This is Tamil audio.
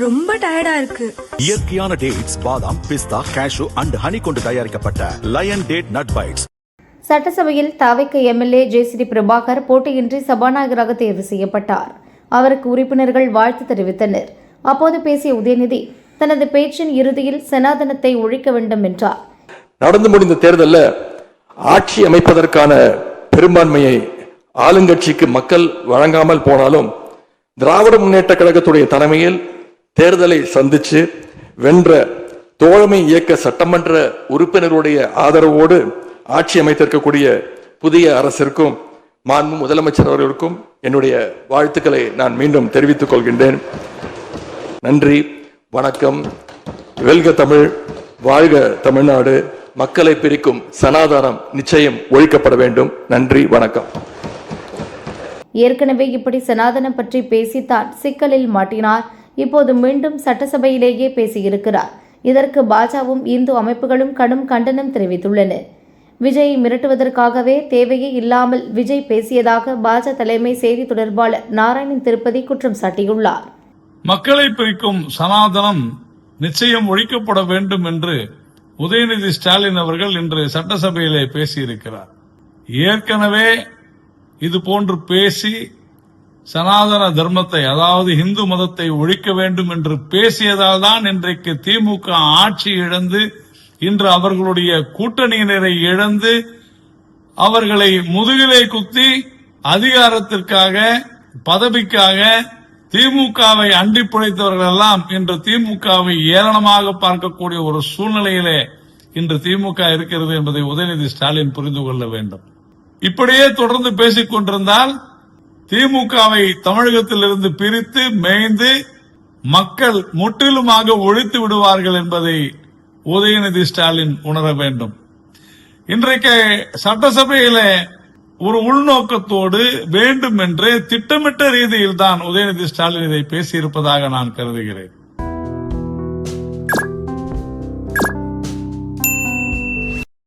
ரொம்ப டயர்டா இருக்கு. இயற்கையான டேட்ஸ், பாதாம், பிஸ்தா, கேஷு அண்ட் ஹனி கொண்டு தயாரிக்கப்பட்ட லயன் டேட் நட் பைட்ஸ். சட்டசபையில் தவிக எம்எல்ஏ ஜேசிடி பிரபாகர் போட்டியின்றி சபாநாயகராக தேர்வு செய்யப்பட்டார். அவருக்கு உறுப்பினர்கள் வாழ்த்து தெரிவித்தனர். அப்போது பேசிய உதயநிதி தனது பேச்சின் இறுதியில் சனாதனத்தை ஒழிக்க வேண்டும் என்றார். நடந்து முடிந்த தேர்தலில் ஆட்சி அமைப்பதற்கான பெரும்பான்மையை ஆளுங்கட்சிக்கு மக்கள் வழங்காமல் போனாலும் திராவிட முன்னேற்ற கழகத்துடைய தலைமையில் தேர்தலை சந்திச்சு வென்ற தோழமை இயக்க சட்டமன்ற உறுப்பினருடைய ஆதரவோடு ஆட்சி அமைத்திருக்கக்கூடிய புதிய அரசிற்கும் மாண்பு முதலமைச்சர் அவர்களுக்கும் என்னுடைய வாழ்த்துக்களை நான் மீண்டும் தெரிவித்துக் கொள்கின்றேன். நன்றி, வணக்கம். வெல்க தமிழ், வாழ்க தமிழ்நாடு. மக்களை பிரிக்கும் சனாதனம் நிச்சயம் ஒழிக்கப்பட வேண்டும். நன்றி, வணக்கம். ஏற்கனவே இப்படி சனாதனம் பற்றி பேசித்தான் சிக்கலில் மாட்டினார். இப்போது மீண்டும் சட்டசபையிலேயே பேசியிருக்கிறார். இதற்கு பாஜகவும் இந்து அமைப்புகளும் கடும் கண்டனம் தெரிவித்துள்ளன. விஜயை மிரட்டுவதற்காகவே தேவையே இல்லாமல் விஜய் பேசியதாக பாஜக தலைமை செய்தி தொடர்பாளர் நாராயணன் திருப்பதி குற்றம் சாட்டியுள்ளார். மக்களை பிரிக்கும் சனாதனம் நிச்சயம் ஒழிக்கப்பட வேண்டும் என்று உதயநிதி ஸ்டாலின் அவர்கள் இன்று சட்டசபையிலே பேசியிருக்கிறார். ஏற்கனவே இது போன்று பேசி சனாதன தர்மத்தை, அதாவது இந்து மதத்தை ஒழிக்க வேண்டும் என்று பேசியதால் தான் இன்றைக்கு திமுக ஆட்சி இழந்து இன்று அவர்களுடைய கூட்டணியினரை இழந்து அவர்களை முதுகிலே குத்தி அதிகாரத்திற்காக, பதவிக்காக திமுகவை அண்டி பிழைத்தவர்கள் எல்லாம் இன்று திமுகவை ஏளனமாக பார்க்கக்கூடிய ஒரு சூழ்நிலையிலே இன்று திமுக இருக்கிறது என்பதை உதயநிதி ஸ்டாலின் புரிந்து கொள்ள வேண்டும். இப்படியே தொடர்ந்து பேசிக் கொண்டிருந்தால் திமுகவை தமிழகத்திலிருந்து பிரித்து மேய்ந்து மக்கள் முற்றிலுமாக ஒழித்து விடுவார்கள் என்பதை உதயநிதி ஸ்டாலின் உணர வேண்டும். இன்றைக்கு சட்டசபையில ஒரு உள்நோக்கத்தோடு வேண்டும் என்று திட்டமிட்ட ரீதியில் தான் உதயநிதி ஸ்டாலின் இதை பேசியிருப்பதாக நான் கருதுகிறேன்.